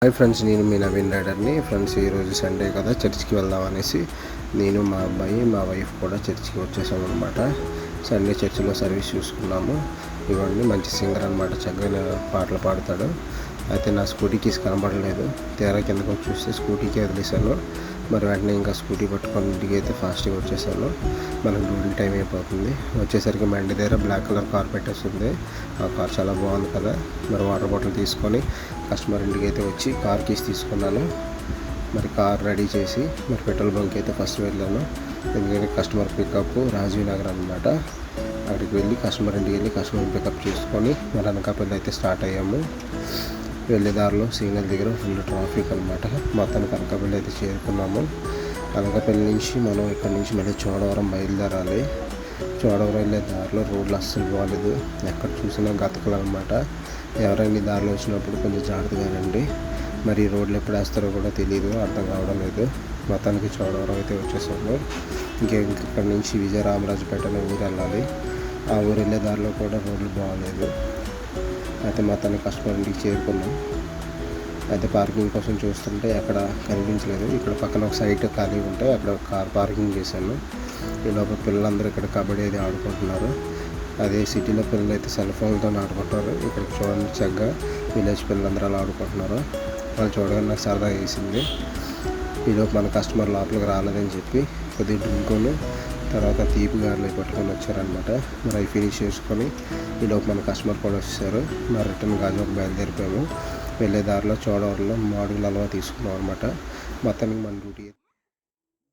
Hi friends, నేను మీ Naveen రైడర్ని. Friends, ఈరోజు Sunday కదా, చర్చ్కి వెళ్దాం అనేసి నేను, మా అబ్బాయి, మా వైఫ్ కూడా చర్చ్కి వచ్చేసాము అనమాట. సండే చర్చిలో సర్వీస్ చూసుకున్నాము. ఇవన్నీ మంచి సింగర్ అనమాట, చక్కగా పాటలు పాడతాడు. అయితే నా స్కూటీకి కనబడలేదు. తీరా కిందకు వచ్చి చూస్తే స్కూటీకి వదిలేశాను. మరి వెంటనే ఇంకా స్కూటీ పట్టుకొని ఇంటికి అయితే ఫాస్ట్గా వచ్చేసాను. మనకు డ్యూటీ టైం అయిపోతుంది. వచ్చేసరికి మా ఇంటి దగ్గర బ్లాక్ కలర్ కార్ పెట్టేస్తుంది. ఆ కార్ చాలా బాగుంది కదా. మరి వాటర్ బాటిల్ తీసుకొని కస్టమర్ ఇంటికి అయితే వచ్చి కార్ కీస్ తీసుకున్నాను. మరి కార్ రెడీ చేసి మరి పెట్రోల్ బంక్ అయితే ఫస్ట్ వెళ్ళాను. ఎందుకంటే కస్టమర్ పికప్ రాజీవ్ నగర్ అనమాట. అక్కడికి వెళ్ళి కస్టమర్ ఇంటికి వెళ్ళి కస్టమర్ పికప్ చేసుకొని మరి అనకాపల్లి అయితే స్టార్ట్ అయ్యాము. వెళ్ళే దారిలో సిగ్నల్ దగ్గర ఫుల్ ట్రాఫిక్ అనమాట. మొత్తానికి అనకాపల్లి అయితే చేరుకున్నాము. అనకాపల్లి నుంచి మనం ఇక్కడ నుంచి మళ్ళీ చోడవరం బయలుదేరాలి. చోడవరం వెళ్ళే దారిలో రోడ్లు అస్సలు బాగాలేదు. ఎక్కడ చూసినా గతకలు అనమాట. ఎవరైనా దారిలో వచ్చినప్పుడు కొంచెం జాగ్రత్తగా రండి. మరి ఈ రోడ్లు ఎప్పుడు వేస్తారో కూడా తెలియదు, అర్థం కావడం లేదు. మొత్తానికి చోడవరం అయితే వచ్చేసాము. ఇక్కడ నుంచి విజయరామరాజుపేట అనే ఊరు వెళ్ళాలి. ఆ ఊరు వెళ్ళే దారిలో కూడా రోడ్లు బాగాలేదు. అయితే మొత్తానికి కస్టమర్ ఇంటికి చేరుకున్నాం. అయితే పార్కింగ్ కోసం చూస్తుంటే అక్కడ కనిపించలేదు. ఇక్కడ పక్కన ఒక సైట్ ఖాళీ ఉంటే అక్కడ కార్ పార్కింగ్ చేశాను. ఈ లోపల పిల్లలందరూ ఇక్కడ కబడ్డీ అది ఆడుకుంటున్నారు. అదే సిటీలో పిల్లలు అయితే సెల్ ఫోన్లతో ఆడుకుంటారు. ఇక్కడ చూడండి, చక్కగా విలేజ్ పిల్లలందరూ అలా ఆడుకుంటున్నారు. వాళ్ళు చూడగానే నాకు సరదా వేసింది. ఈలోపు మన కస్టమర్ లోపలికి రాలేదని చెప్పి కొద్దిగా డ్రింకును తర్వాత తీపి గారెలు పట్టుకొని వచ్చారనమాట. మరి అవి ఫినిష్ చేసుకొని ఈలోపు మన కస్టమర్ కూడా వచ్చేసారు. మరి రిటర్న్ గాజువాక బయలుదేరిపోయాము. వెళ్ళే దారిలో చోడవరంలో మాడుగుల హల్వా తీసుకున్నాం అనమాట. మొత్తానికి మన డ్యూటీ